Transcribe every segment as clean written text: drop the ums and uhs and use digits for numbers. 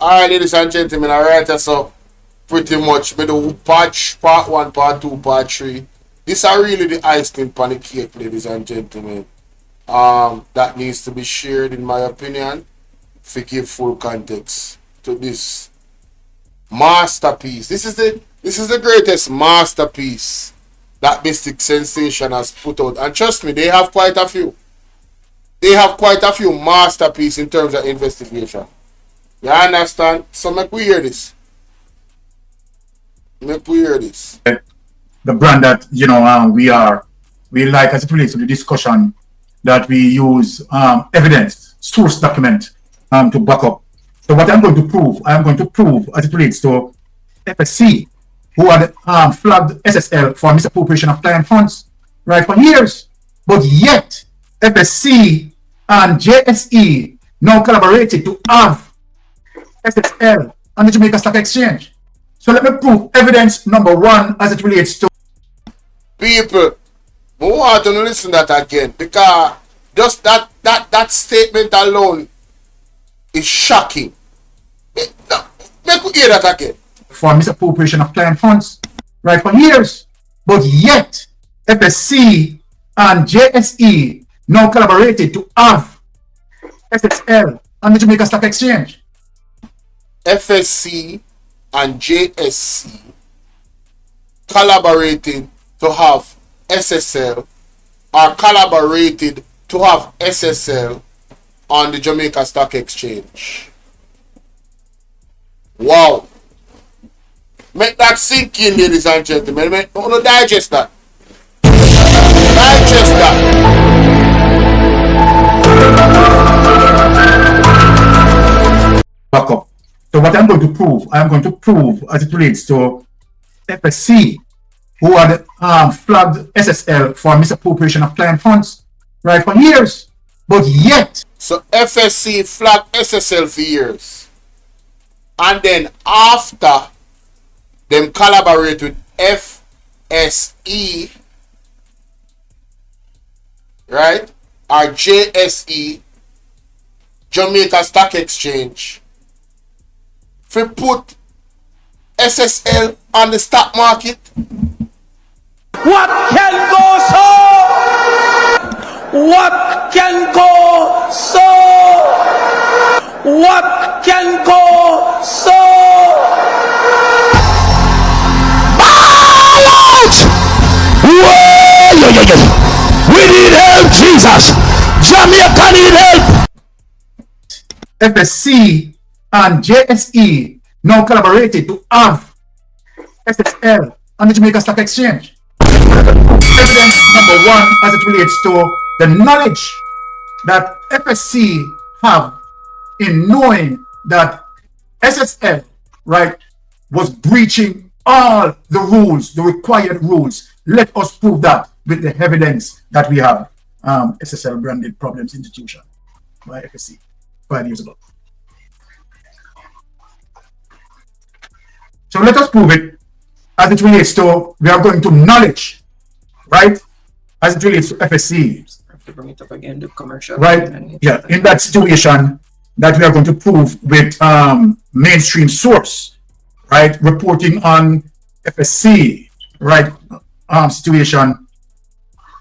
Alright, ladies and gentlemen, alright, so pretty much me do part 1, part 2, part 3. These are really the icing on the cake, ladies and gentlemen. That needs to be shared, in my opinion, to give full context to this masterpiece. This is the greatest masterpiece that Mystic Sensation has put out. And trust me, they have quite a few. They have quite a few masterpieces in terms of investigation. You understand? So make we hear this. Make we hear this. The brand that we like as it relates to the discussion that we use evidence, source document to back up. So what I'm going to prove as it relates to FSC, who had flagged SSL for misappropriation of client funds, right, for years. But yet, FSC and JSE now collaborated to have SSL on the Jamaica Stock Exchange. So let me prove evidence number 1 as it relates to people. We want to listen to that again, because just that statement alone is shocking. Make we hear that again. For misappropriation of client funds, right, for years. But yet, FSC and JSE now collaborated to have SSL on the Jamaica Stock Exchange. FSC and JSE collaborated to have SSL, or collaborated to have SSL on the Jamaica Stock Exchange. Wow. Make that sink in, ladies and gentlemen. Digest that. Digest that. Back up. So what I'm going to prove as it relates to FSC, who had flagged SSL for misappropriation of client funds, right, for years. But yet, so FSC flagged SSL for years, and then after them collaborate with FSE, right, or JSE, Jamaica Stock Exchange, for put SSL on the stock market. What can go so? What can go so? What can go so? Out! Whoa! We need help, Jesus! Jamaica need help! FSC and JSE now collaborated to have SSL on the Jamaica Stock Exchange. Evidence number 1 as it relates to the knowledge that FSC have in knowing that SSL, right, was breaching all the rules, the required rules. Let us prove that with the evidence that we have. SSL branded problems institution by FSC 5 years ago. So let us prove it as it relates to, we are going to knowledge, right, as it relates to FSC. I have to bring it up again, the commercial. Right, yeah, in that situation that we are going to prove with mainstream source, right, reporting on FSC, right, situation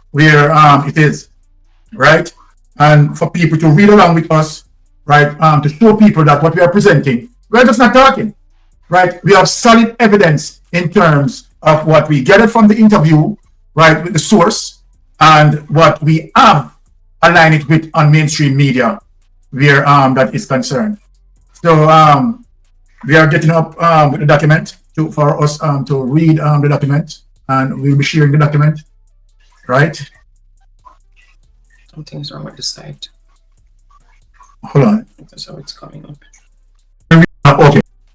where it is, right, and for people to read along with us, right, to show people that what we are presenting, we're just not talking. Right, we have solid evidence in terms of what we gathered from the interview, right, with the source, and what we have aligned it with on mainstream media, where that is concerned. So we are getting up with the document for us to read the document, and we'll be sharing the document, right? Something's wrong with the site. Hold on. That's how it's coming up.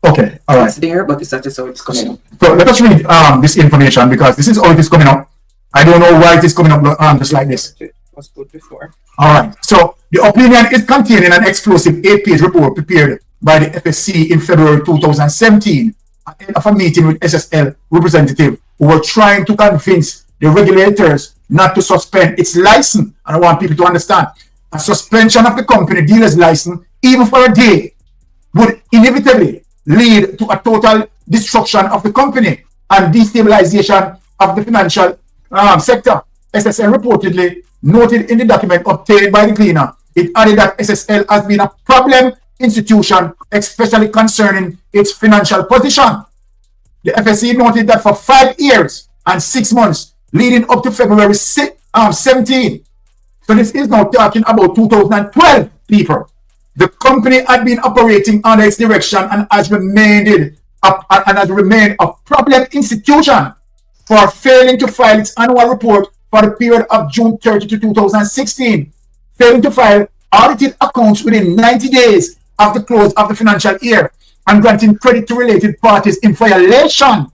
Okay, all right. It's there, but it's not just how it's coming up. So let us read this information, because this is how it is coming up. I don't know why it is coming up just like this. It was good before. All right. So the opinion is contained in an exclusive 8-page report prepared by the FSC in February 2017 at the end of a meeting with SSL representatives who were trying to convince the regulators not to suspend its license. And I want people to understand, a suspension of the company dealer's license, even for a day, would inevitably lead to a total destruction of the company and destabilization of the financial sector. SSL reportedly noted in the document obtained by the cleaner. It added that SSL has been a problem institution, especially concerning its financial position. The FSC noted that for 5 years and 6 months leading up to February 17, so this is now talking about 2012, people, the company had been operating under its direction and has remained a problem institution for failing to file its annual report for the period of June 30 to 2016, failing to file audited accounts within 90 days of the close of the financial year, and granting credit to related parties in violation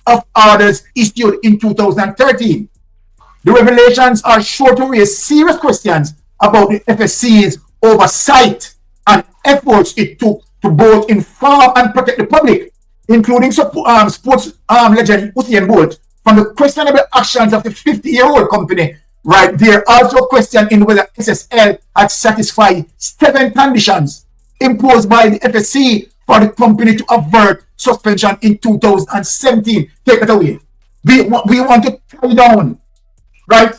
of orders issued in 2013. The revelations are sure to raise serious questions about the FSC's oversight and efforts it took to both inform and protect the public, including sports legend Usain Bolt, from the questionable actions of the 50-year-old company. Right there, also question in whether SSL had satisfied 7 conditions imposed by the FSC for the company to avert suspension in 2017. Take it away. We want to carry down, right,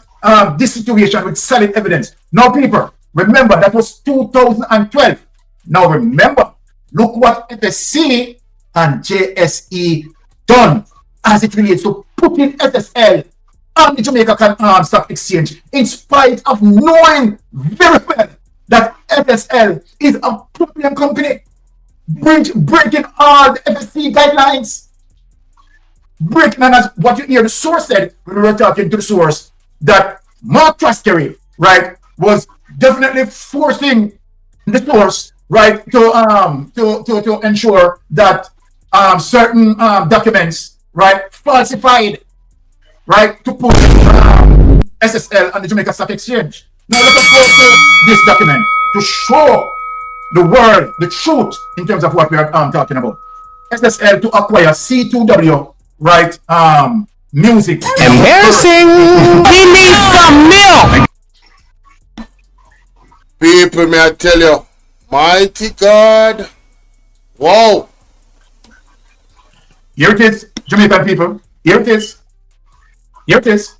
this situation with solid evidence. Now, people, remember that was 2012. Now, remember, look what FSC and JSE done as it relates to putting SSL on the Jamaica Stock Exchange, in spite of knowing very well that FSL is a problem company, breaking all the FSC guidelines. Breaking, and as what you hear the source said when we were talking to the source, that Mark Traskery, right, was definitely forcing the source, right, to ensure that certain documents, right, falsified, right, to put SSL on the Jamaica Stock Exchange. Now let us go to this document to show the world the truth in terms of what we are talking about. SSL to acquire C2W, right, music. Embarrassing. We need some milk. People, may I tell you, mighty God. Wow. Here it is, Jamaican people. Here it is. Here it is.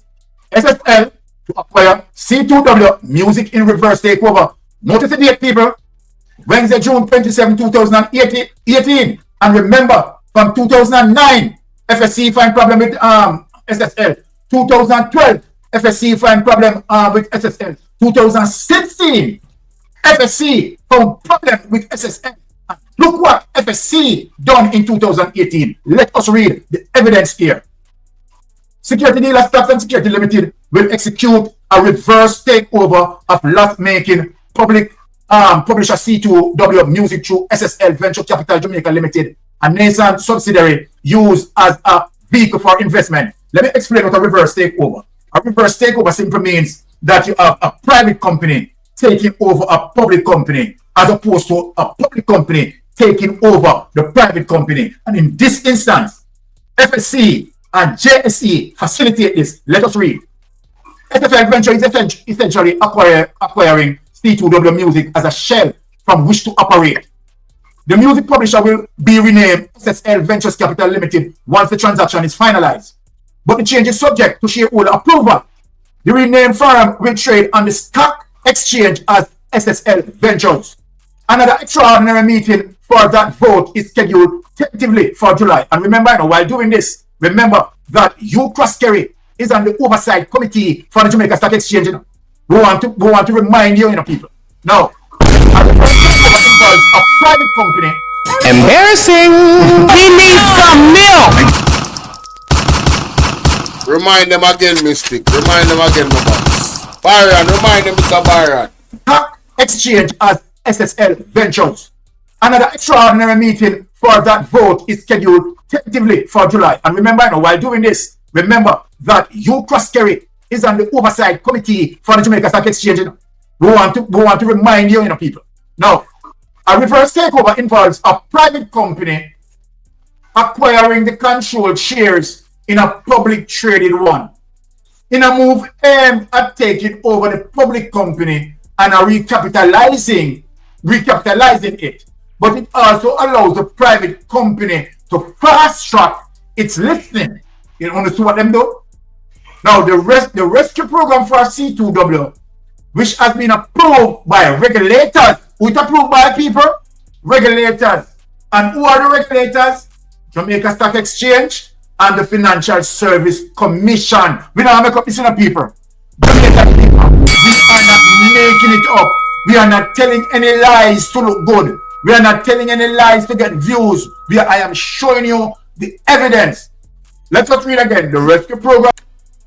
SSL to acquire C2W music in reverse takeover. Notice the date, people. Wednesday, June 27, 2018. And remember, from 2009, FSC find problem with SSL. 2012, FSC find problem with SSL. 2016, FSC found problem with SSL. Look what FSC done in 2018. Let us read the evidence here. Security Dealer Stocks and Security Limited will execute a reverse takeover of lot-making public publisher C2W Music through SSL Venture Capital Jamaica Limited, a nascent subsidiary used as a vehicle for investment. Let me explain what a reverse takeover. A reverse takeover simply means that you have a private company taking over a public company, as opposed to a public company taking over the private company. And in this instance, FSC and JSE facilitate this. Let us read. SSL Venture is essentially acquiring C2W Music as a shell from which to operate. The music publisher will be renamed SSL Ventures Capital Limited once the transaction is finalized. But the change is subject to shareholder approval. The renamed firm will trade on the stock exchange as SSL Ventures. Another extraordinary meeting for that vote is scheduled tentatively for July. And remember, while doing this, remember that Hugh Croskery is on the oversight committee for the Jamaica Stock Exchange. We want to remind you, people. Now, a private company. Embarrassing. We need some milk. Remind them again, Mystic. Remind them again, my boss. Byron, remind them, Mr. Byron. Stock exchange as SSL Ventures. Another extraordinary meeting for that vote is scheduled tentatively for July. And remember, while doing this, remember that Hugh Croskery is on the oversight committee for the Jamaica Stock Exchange. We want to remind you, people. Now, a reverse takeover involves a private company acquiring the controlled shares in a public traded one, in a move aimed at taking over the public company and recapitalizing recapitalizing it, but it also allows the private company to fast track its listing. You understand what them do? Now the rescue program for C2W, which has been approved by regulators, which approved by people, regulators. And who are the regulators? Jamaica Stock Exchange and the Financial Service Commission. We don't make up this in a people. Jamaica people, we are not making it up. We are not telling any lies to look good. We are not telling any lies to get views. I am showing you the evidence. Let us read again the rescue program.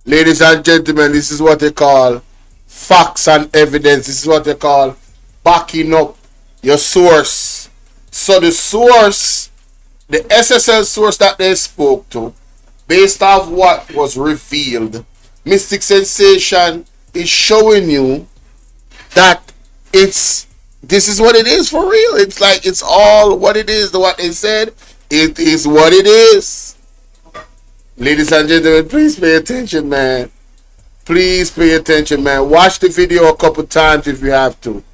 Ladies and gentlemen, this is what they call facts and evidence. This is what they call backing up your source. So the source, the SSL source that they spoke to, based off what was revealed, Mystic Sensation is showing you that this is what it is for real. It's like it's all what it is. What they said, it is what it is. Ladies and gentlemen, please pay attention, man. Please pay attention, man. Watch the video a couple times if you have to.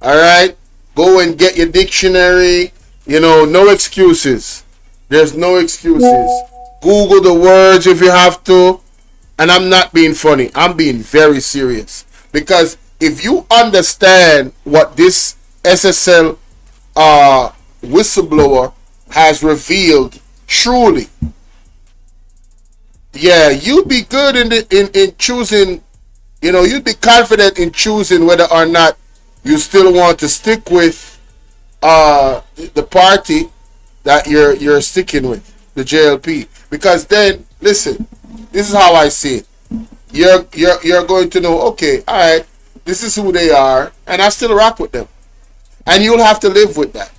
Alright? Go and get your dictionary. You know, no excuses. There's no excuses. Google the words if you have to. And I'm not being funny. I'm being very serious. Because if you understand what this SSL whistleblower has revealed, truly, yeah, you'd be good in choosing, you know, you'd be confident in choosing whether or not you still want to stick with the party that you're sticking with, the JLP. Because then, listen, this is how I see it. You're going to know, okay, all right, this is who they are, and I still rock with them. And you'll have to live with that.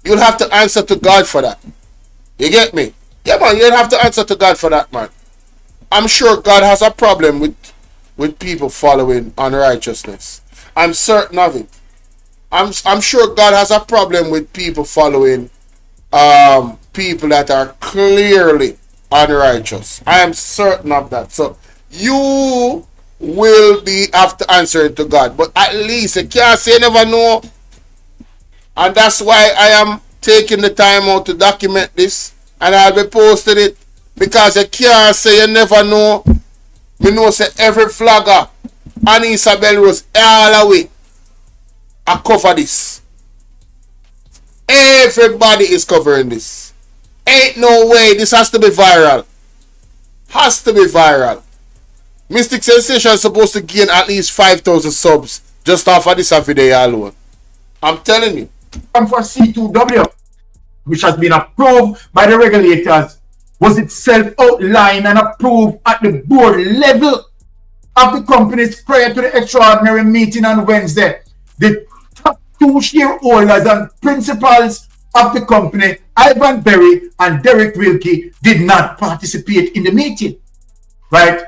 You'll have to answer to God for that. You get me? Yeah, man, you'll have to answer to God for that, man. I'm sure God has a problem with people following unrighteousness. I'm certain of it. I'm sure God has a problem with people following people that are clearly unrighteous. I am certain of that. So you will be after answering to God. But at least you can't say you never know. And that's why I am taking the time out to document this. And I'll be posting it. Because you can't say you never know. Me know say every flagger and Isabel Rose all the way I cover this. Everybody is covering this. Ain't no way. This has to be viral. Has to be viral. Mystic Sensation is supposed to gain at least 5,000 subs just off of this video alone. I'm telling you. For C2W, which has been approved by the regulators, was itself outlined and approved at the board level of the companies prior to the extraordinary meeting on Wednesday. The top two shareholders and principals of the company, Ivan Berry and Derek Wilkie, did not participate in the meeting. Right?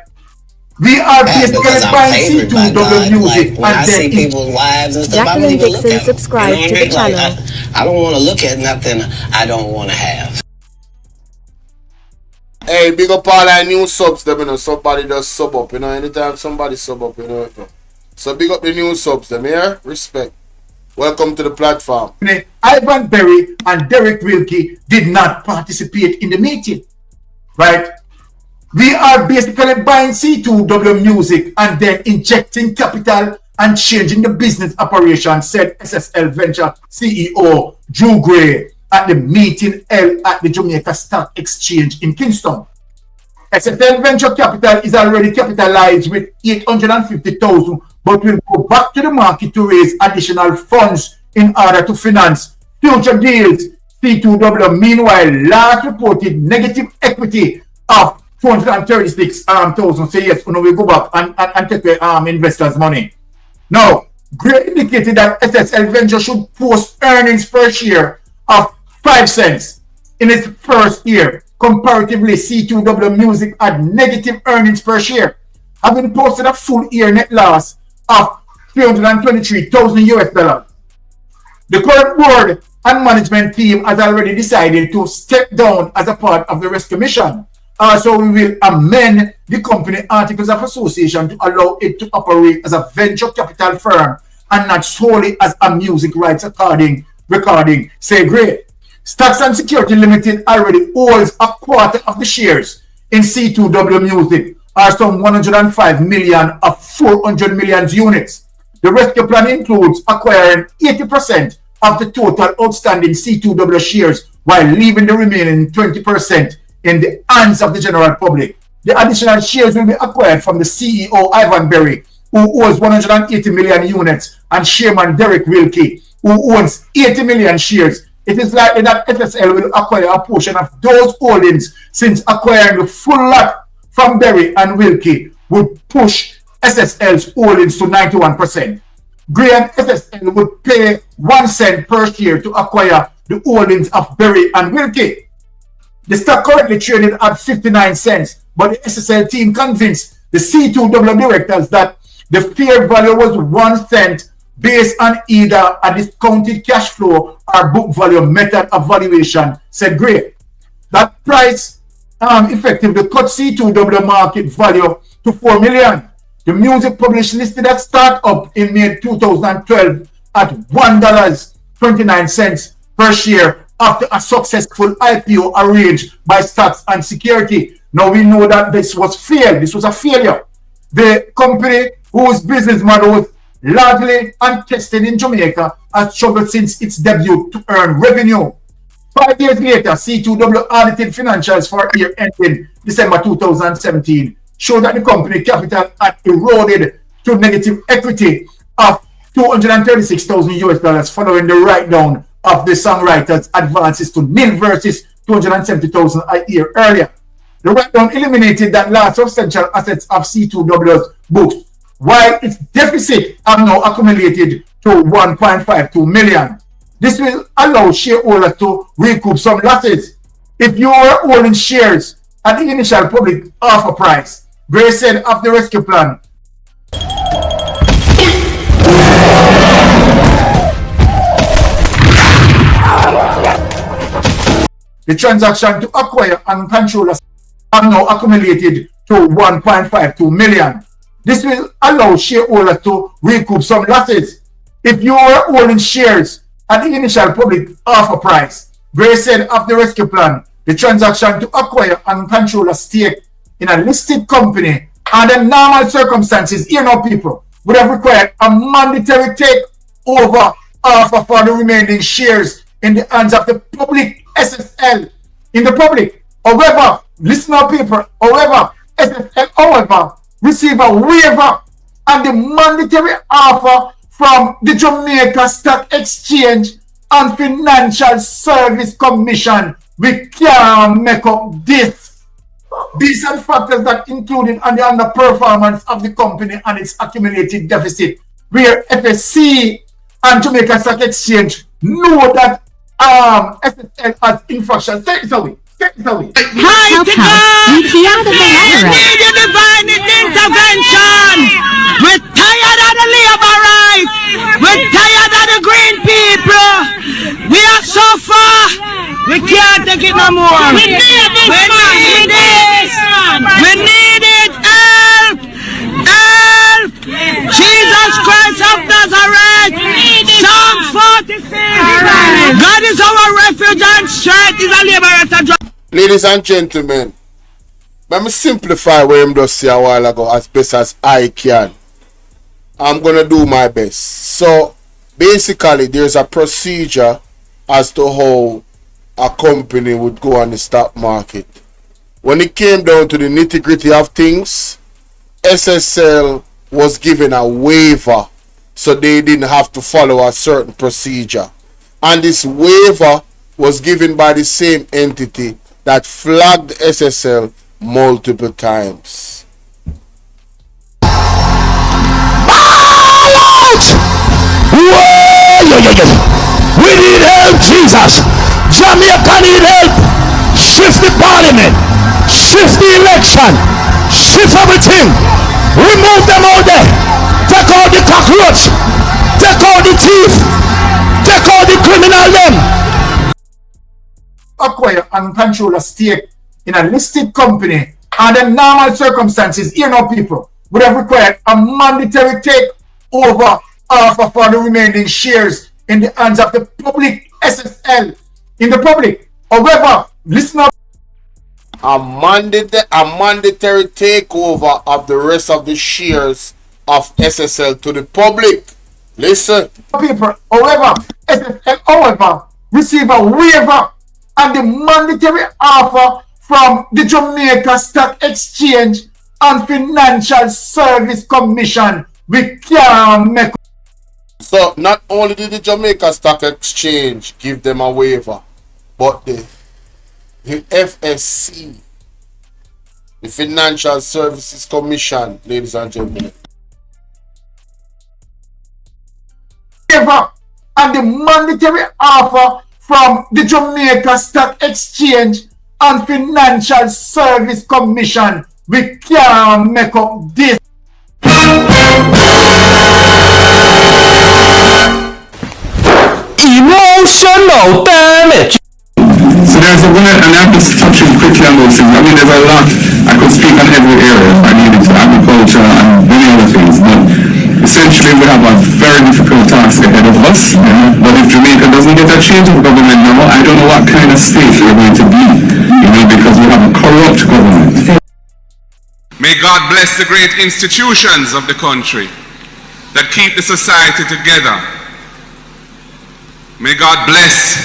We are basically buying C2W music when I see people's wives and stuff, I don't even look at them. Subscribe to the channel. I don't want to look at nothing I don't want to have. Hey, big up all our new subs, them, you know. Somebody does sub up, you know. Anytime somebody sub up, you know. So big up the new subs, them, yeah? Respect. Welcome to the platform. Ivan Berry and Derek Wilkie did not participate in the meeting. Right? We are basically buying C2W music and then injecting capital and changing the business operation, said SSL Venture CEO Drew Gray at the meeting held at the Jamaica Stock Exchange in Kingston. SSL Venture Capital is already capitalized with $850,000, but will go back to the market to raise additional funds in order to finance future deals. C2W, meanwhile, last reported negative equity of 236,000. Say yes, we go back and take the investors' money. Now, Gray indicated that SSL Venture should post earnings per share of 5 cents in its first year. Comparatively, C2W Music had negative earnings per share, having posted a full year net loss of $323,000. The current board and management team has already decided to step down as a part of the rescue mission. So we will amend the company articles of association to allow it to operate as a venture capital firm and not solely as a music rights recording, say great. Stocks and Security Limited already owns a quarter of the shares in C2W Music, or some 105 million of 400 million units. The rescue plan includes acquiring 80% of the total outstanding C2W shares while leaving the remaining 20% in the hands of the general public. The additional shares will be acquired from the CEO Ivan Berry, who owns 180 million units, and Chairman Derek Wilkie, who owns 80 million shares. It is likely that FSL will acquire a portion of those holdings, since acquiring the full lot from Berry and Wilkie would push SSL's holdings to 91%. Gray and FSL would pay 1 cent per share to acquire the holdings of Berry and Wilkie. The stock currently traded at 59 cents, but the SSL team convinced the C2W directors that the fair value was 1 cent based on either a discounted cash flow or book value method of valuation, said Gray. That price effectively cut C2W market value to 4 million. The music publisher listed at startup in May 2012 at $1.29 per share after a successful IPO arranged by Stocks and Security. Now we know that this was failed. This was a failure. The company, whose business model was largely untested in Jamaica, has struggled since its debut to earn revenue. 5 years later, C2W audited financials for year ending December 2017 showed that the company capital had eroded to negative equity of $236,000 following the write-down of the songwriter's advances to nil versus $270,000 a year earlier. The write-down eliminated that last substantial assets of C2W's books, while its deficit have now accumulated to $1.52 million. This will allow shareholders to recoup some losses. If you were holding shares at the initial public offer price, Gray said of the rescue plan, the transaction to acquire and control have now accumulated to $1.52 million. This will allow shareholders to recoup some losses. If you were holding shares at the initial public offer price, Gray said of the rescue plan, the transaction to acquire and control a stake in a listed company under normal circumstances, people would have required a mandatory takeover offer for the remaining shares in the hands of the public SSL in the public. However, listener people, however, SSL, receive a waiver and the mandatory offer from the Jamaica Stock Exchange and Financial Service Commission. We can't make up this. These are factors that included on the underperformance of the company and its accumulated deficit, where FSC and Jamaica Stock Exchange know that SSL has infractions. Take it away. Take it away. Help, help. We out of the We need your divine intervention. We're tired of the labor rights. We're tired of the green people. We are so far. We can't take it no more. We need this. We need it. Help. Help. Jesus Christ of Nazareth. Psalm 46. God is our refuge and strength. Is a liberator. Ladies and gentlemen, let me simplify what I'm just saying a while ago as best as I can. I'm gonna do my best. So basically there's a procedure as to how a company would go on the stock market. When it came down to the nitty-gritty of things, SSL was given a waiver, so they didn't have to follow a certain procedure. And this waiver was given by the same entity that flagged SSL multiple times. We need help, Jesus. Jamaica need help. Shift the parliament. Shift the election. Shift everything. Remove them out there. Take out the cockroach. Take out the thief. Take out the criminal them. Acquire and control a stake in a listed company under normal circumstances, people would have required a mandatory takeover offer for the remaining shares in the hands of the public SSL in the public. However, listen up. A mandatory takeover of the rest of the shares of SSL to the public. Listen. People, however, SSL, receive a waiver and the mandatory offer from the Jamaica Stock Exchange and Financial Service Commission. We can't make. So not only did the Jamaica Stock Exchange give them a waiver, but the FSC, the Financial Services Commission, ladies and gentlemen. Waiver and the mandatory offer from the Jamaica Stock Exchange and Financial Service Commission. We can't make up this. Emotional damage. So there's a way, and I have to touch it quickly on those things. I mean, there's a lot. I could speak on every area if I needed to, agriculture and many other things. But essentially, we have a very difficult task ahead of us. But if Jamaica doesn't get a change of government now, I don't know what kind of state we're going to be. Because we have a corrupt government. May God bless the great institutions of the country that keep the society together. May God bless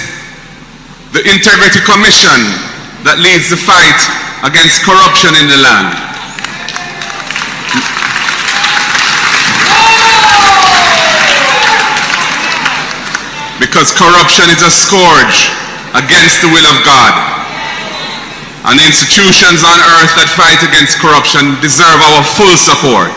the Integrity Commission that leads the fight against corruption in the land. Because corruption is a scourge against the will of God. And institutions on earth that fight against corruption deserve our full support.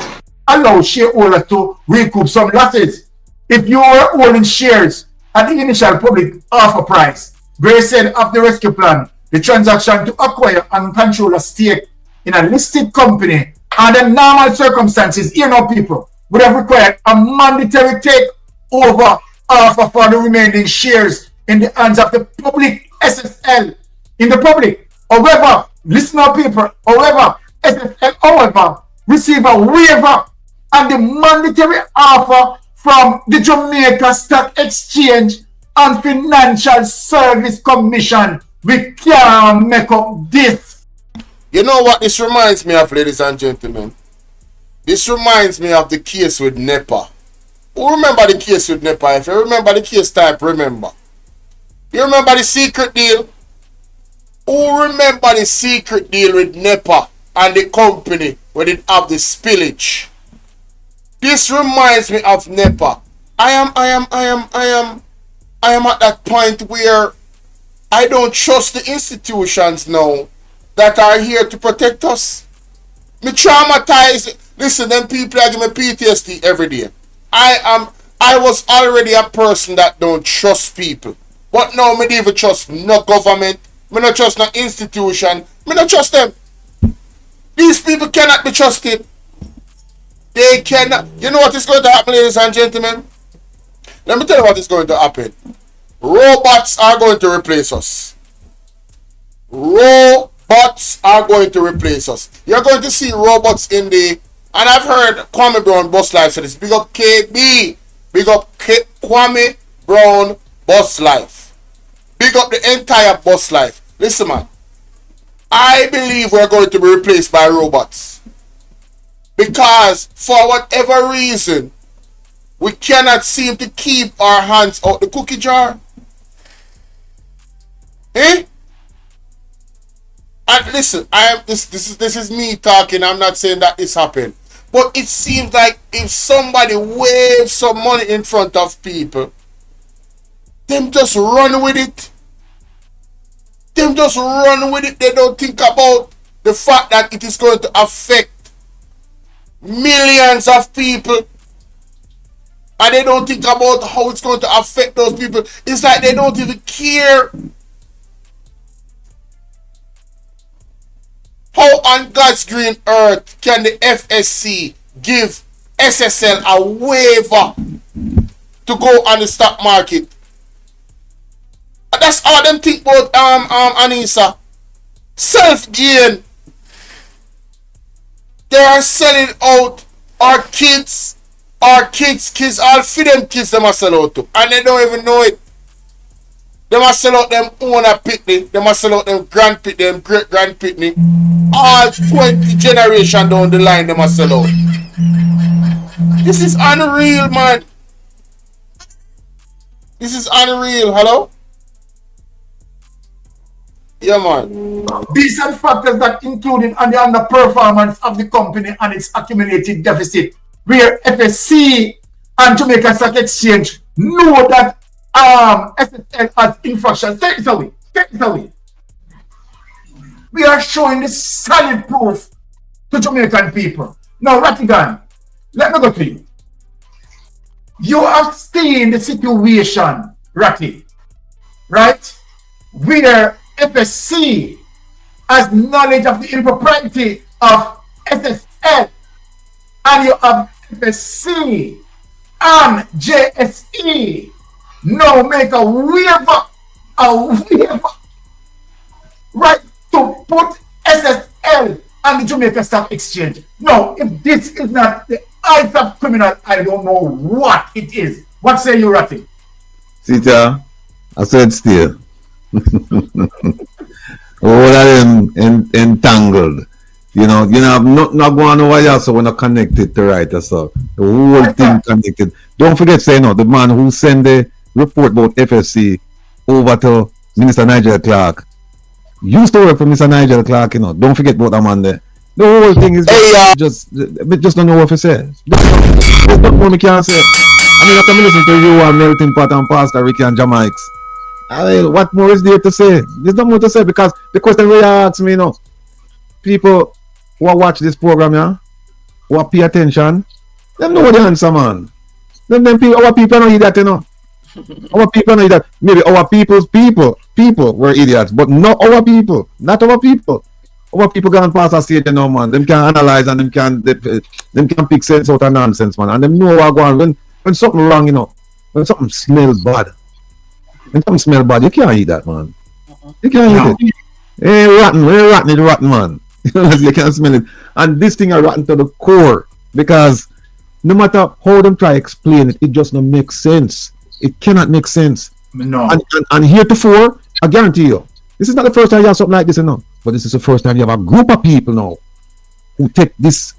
Allow shareholders to recoup some losses. If you were owning shares at the initial public offer price, Gray said of the rescue plan, the transaction to acquire and control a stake in a listed company under normal circumstances, people would have required a mandatory takeover offer for the remaining shares in the hands of the public SSL in the public. However, listen up, people. However, SSL, receive a waiver and the mandatory offer from the Jamaica Stock Exchange and Financial Service Commission. We can't make up this. You know what this reminds me of, ladies and gentlemen? This reminds me of the case with NEPA. Who remember the case with NEPA? If you remember the case type, remember. You remember the secret deal? Who remember the secret deal with NEPA and the company where it have the spillage? This reminds me of NEPA. I am at that point where I don't trust the institutions now that are here to protect us. Me traumatized. Listen, them people are giving me PTSD every day. I was already a person that don't trust people. But now me don't even trust no government. Me not trust no institution. Me not trust them. These people cannot be trusted. They cannot. You know what is going to happen, ladies and gentlemen? Let me tell you what is going to happen. Robots are going to replace us. Robots are going to replace us. You're going to see robots in the... And I've heard Kwame Brown Bus Life say this. Big up KB. Big up Kwame Brown Bus Life. Big up the entire Bus Life. Listen, man. I believe we're going to be replaced by robots. Because for whatever reason, we cannot seem to keep our hands out the cookie jar. Eh? And listen, this is me talking. I'm not saying that this happened. But it seems like if somebody waves some money in front of people, them just run with it. Them just run with it. They don't think about the fact that it is going to affect millions of people. And they don't think about how it's going to affect those people. It's like they don't even care. How on God's green earth can the FSC give SSL a waiver to go on the stock market? And that's all them think about Anissa. Self-gain. They are selling out our kids. Our kids, all for them kids them a sell out to. And they don't even know it. Them a sell out them own a pitney. Them a sell out them grand pitney, them great grand pitney. All 20 generation down the line them a sell out. This is unreal, man. This is unreal. Hello? Yeah, man. These are factors that included on the underperformance of the company and its accumulated deficit, where FSC and Jamaica Stock Exchange know that SSL has infraction. Take it away. Take it away. We are showing the solid proof to Jamaican people. Now, Rattigan, let me go to you. You have seen the situation, Ratty, right? Where FSC has knowledge of the impropriety of SSL, and you have FSC and JSE now make a waiver, right, to put SSL on the Jamaica Stock Exchange. Now, if this is not the eyes of criminal, I don't know what it is. What say you, Ratty? Sita, I said still. All of them entangled. You know, not going over here, so we're not connected to right, so the whole thing connected. Don't forget, say no, the man who sent the report about FSC over to Minister Nigel Clark used to work for Mr. Nigel Clark, you know. Don't forget about that man there. The whole thing is just don't know what to say. There's not more we can say. I mean, after me listen to you and Melting Pot and Pastor Ricky and Jamaics, what more is there to say? There's not more to say, because the question we ask me, you know, people who watch this program, yeah, who pay attention, them know the answer, man. Our people don't hear that, you know. Our people don't hear that. Maybe our people's people were idiots, but not our people. Not our people. Our people can pass a stage, you know, man. Them can analyze and them can pick sense out of nonsense, man. And them know what going on. When something wrong, you know, when something smells bad. When something smells bad, you can't eat that, man. You can't eat it. Hey, rotten, man. You can't smell it. And this thing are rotten to the core, because no matter how them try to explain it, it just don't make sense. It cannot make sense. No. And heretofore, I guarantee you, this is not the first time you have something like this, you know. But this is the first time you have a group of people now who take this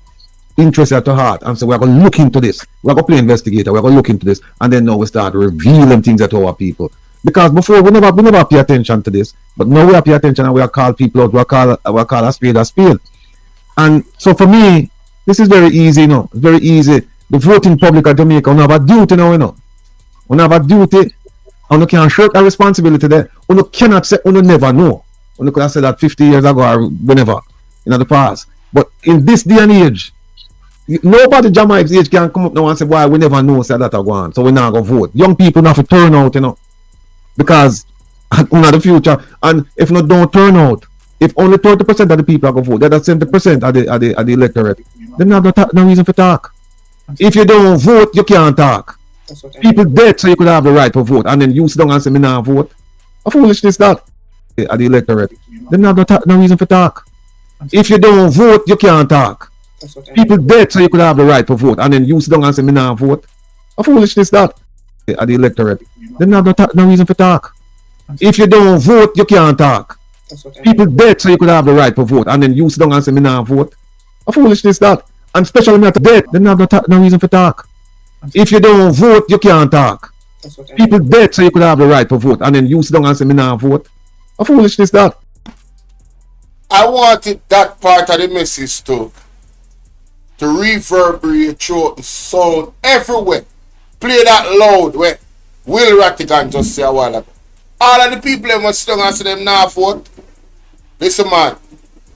interest at heart and say, we're going to look into this. We're going to play investigator. We're going to look into this. And then now we start revealing things to our people. Because before, we never pay attention to this. But now we pay attention and we are called people out. We call a spade a spade. And so for me, this is very easy, you know. It's very easy. The voting public of Jamaica, we have a duty now, you know. We have a duty. And we can't shirk a responsibility there. We cannot say, we never know. We could have said that 50 years ago or whenever, in the past. But in this day and age, nobody Jamaica's age can come up now and say, why we never know say that are going. So we're not going to vote. Young people have to turn out, you know. Because we know the future. And if not don't turn out, if only 30% of the people are going to vote, that's 70% of the electorate, then no reason for talk. If you don't vote, you can't talk. People dead so you could have the right to vote, and then you sit down and say, me not vote. A foolishness that. At the electorate, then no reason for talk. If you don't vote, you can't talk. People dead so you could have the right to vote, and then you sit down and say, me not vote. A foolishness that. At the electorate, then no reason for talk. If you don't vote, you can't talk. People dead so you could have the right to vote, and then you sit down and say, me not vote. A foolishness that. And especially me at dead, then no reason for talk. If you don't vote, you can't talk. People dead so you could have the right to vote, and then you sit down and say, me not vote. A foolishness that. I wanted that part of the message to reverberate throughout the sound everywhere. Play that loud where Will Rattigan just say a while ago. All of the people that must sit down and say them not vote. Listen, man.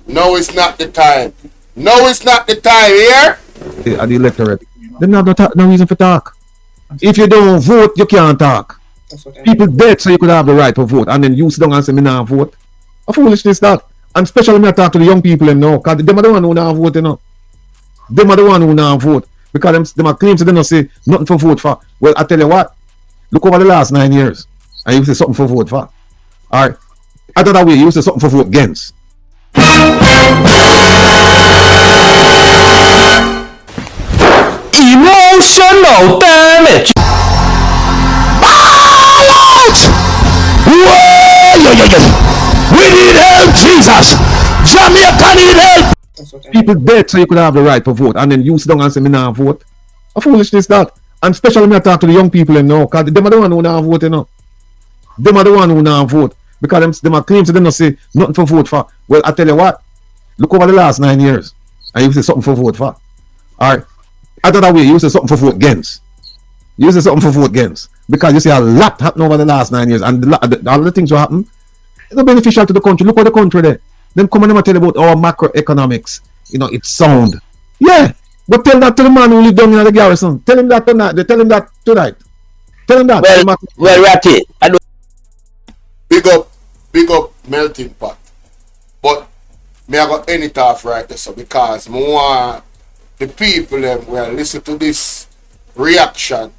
No, it's not the time. No, it's not the time here. At the electorate, then no reason for talk. If you don't vote, you can't talk. People dead so you could have the right to vote, and then you sit down and say, me not vote. A foolishness that. And especially me talk to the young people now, because them are the one who not vote, you know. Them are the one who not vote. Because them are claims they don't say nothing for vote for. Well, I tell you what, look over the last 9 years, and you say something for vote for. Alright. I thought that way, you say something for vote against. Emotional damage. Ball out! Whoa! We need help, Jesus. Jamaica need help. People dead so you could have the right to vote, and then you sit down and say me nah vote. A foolishness that. And especially when I talk to the young people, you know, because them are the one who not vote, you know. Them are the one who not vote. Because them are claims to them not say nothing for vote for. Well, I tell you what, look over the last 9 years, and you say something for vote for. Alright. Other way, you say something for vote against. You say something for vote against. Because you see a lot happen over the last 9 years, and all the things will happen. It's not beneficial to the country. Look at the country there. Them come and tell you about our macroeconomics. You know, it's sound. Yeah. But tell that to the man who live down in the garrison. Tell him that tonight. They tell him that tonight. Tell him that. Well, Ratty, I don't. Big up melting pot. But me I got any off right there, so because more the people them will listen to this reaction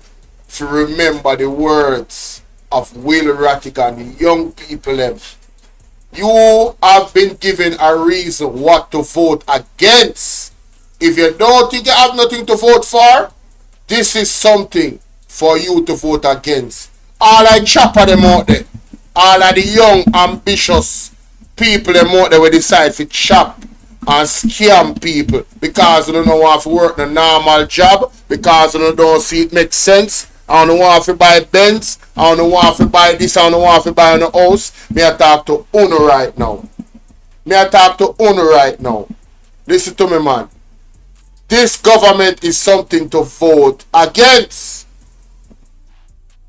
to remember the words of Will Rattick and the young people them. You have been given a reason what to vote against. If you don't think you have nothing to vote for, this is something for you to vote against. All I chopper them out there, all of the young ambitious people them out there will decide to chop and scam people because they don't want to work a normal job, because they don't see it make sense. I don't want to buy Benz, I don't want to buy this, I don't want to buy a house. Me I talk to Uno right now. Listen to me, man. This government is something to vote against.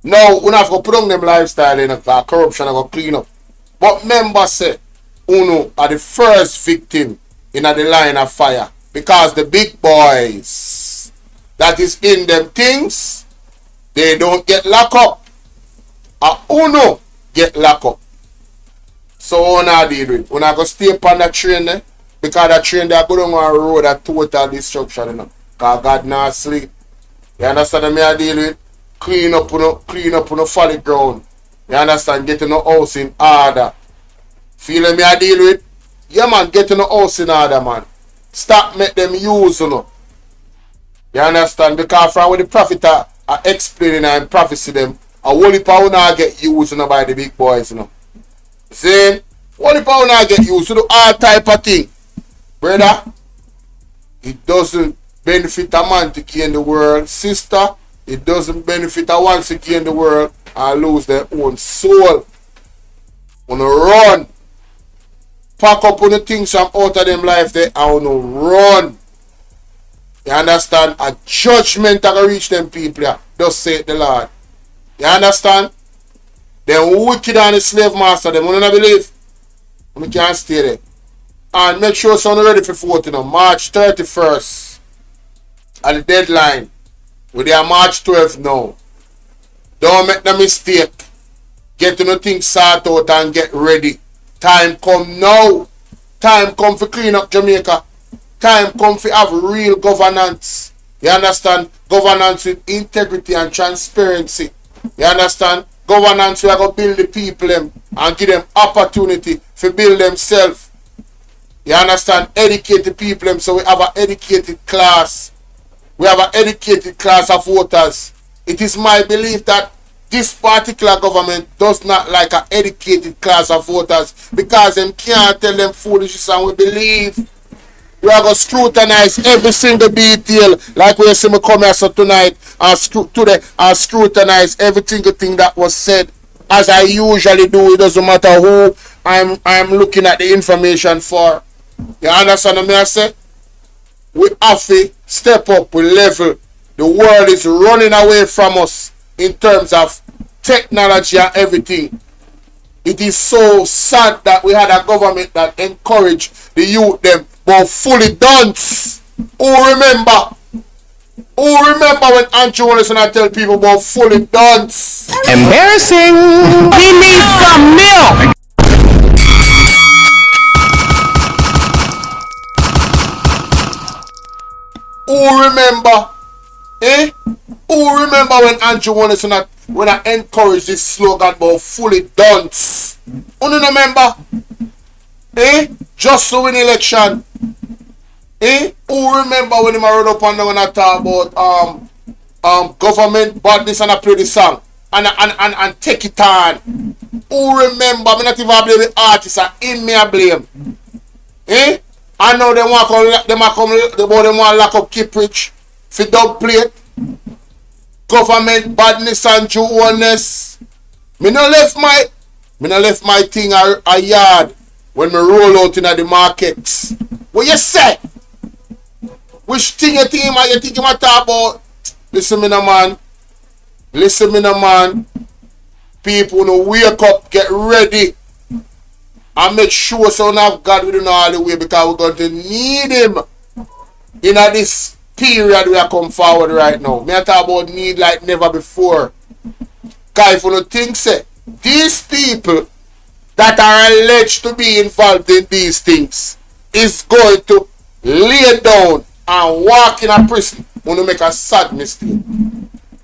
Now, we have to put on them lifestyle in corruption and clean up. But members say, Uno are the first victim in the line of fire. Because the big boys that is in them things, they don't get locked up. Uno get locked up. So Uno deal with. Uno go stay upon the train there. Because the train they go down on a road of total destruction, you know. Because God not sleep. You understand me I deal with? Clean up on the folly ground. You understand? Getting the house in order. Feel me I deal with? Yeah man, getting the house in order, man. Stop make them use, you know. You understand? Because from what the prophet are explaining and prophecy them, a whole heap of not get used, you know, by the big boys, you know. See? Whole heap of not get used to do all type of thing. Brother, it doesn't benefit a man to gain the world. Sister, it doesn't benefit a one to gain the world and lose their own soul. Wanna run. Pack up on the things from out of them life there and wanna run. You understand? A judgment that will reach them people here. Thus saith the Lord. You understand? Them wicked and the slave master, them wanna believe. We can't stay there. And make sure someone ready for voting on March 31st at the deadline. We are March 12th now. Don't make no mistake. Get to nothing sort out and get ready. Time come now. Time come for clean up Jamaica. Time come for have real governance. You understand? Governance with integrity and transparency. You understand? Governance we are going to build the people them and give them opportunity to build themselves. You understand? Educate the people them so we have an educated class. We have an educated class of voters. It is my belief that this particular government does not like an educated class of voters because them can't tell them foolishness, and we believe we are going to scrutinize every single detail like we see me come here so tonight and scrutinize every single thing that was said as I usually do. It doesn't matter who I'm looking at the information for. You understand what I say? We have to step up, we level. The world is running away from us in terms of technology and everything. It is so sad that we had a government that encouraged the youth them but fully dance. Who remember when Andrew Wilson and tell people about fully dance? Embarrassing. We need some milk. Who remember? Who remember when Andrew Wilson when I encouraged this slogan about fully dance? Who remember? Just to win election. Who remember when he rode up and down and talk about government badness and I play the song and take it on. Who remember? Me not even blame the artist and in me I blame. Eh? I know them want to lock up Kiprich for dub plate. Government badness and Jew-oneness. Me no left my thing a yard when me roll out in the markets. What you say? Which thing you think him a talk about? Listen me no man. People no wake up, get ready. And make sure so we have God within all the way because we're going to need him in this period we are come forward right now. Me I talk about need like never before. Because if you don't think so, these people that are alleged to be involved in these things is going to lay down and walk in a prison when you make a sad mistake.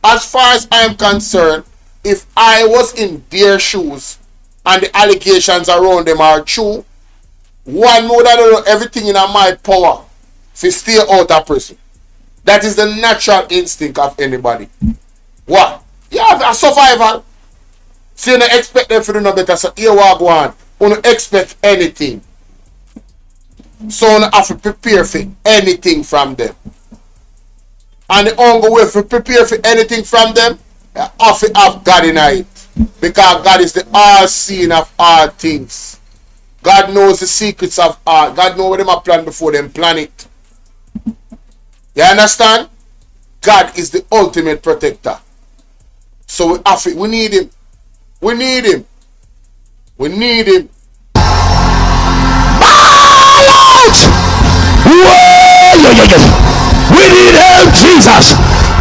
As far as I am concerned, if I was in their shoes and the allegations around them are true, one would have done everything in my power to stay out of prison. That is the natural instinct of anybody. What? You have a survival. So you don't expect them to do no better. So here we go on. You don't expect anything. So you have to prepare for anything from them. And the only way to prepare for anything from them, you have to have God in it. Because God is the all-seeing of all things. God knows the secrets of all. God knows what them are planned before them plan it. You understand? God is the ultimate protector. So we need him. We need him. We need him. Ball out! Whoa! We need help, Jesus.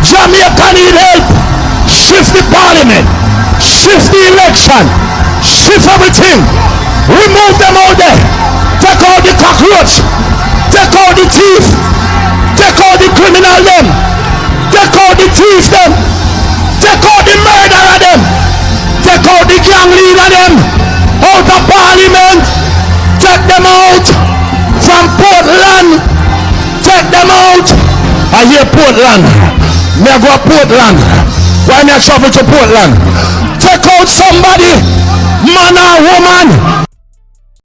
Jamaica need help. Shift the parliament. Shift the election. Shift everything. Remove them all there. Take out the cockroach. Take out the thief. Take out the criminal them. Take out the thief them. Take out the murderer them. Take out the gang leader them. Out of parliament. Take them out from Portland. Take them out. I hear Portland. Me go to Portland. Why me travel to Portland? Take out somebody, man or woman,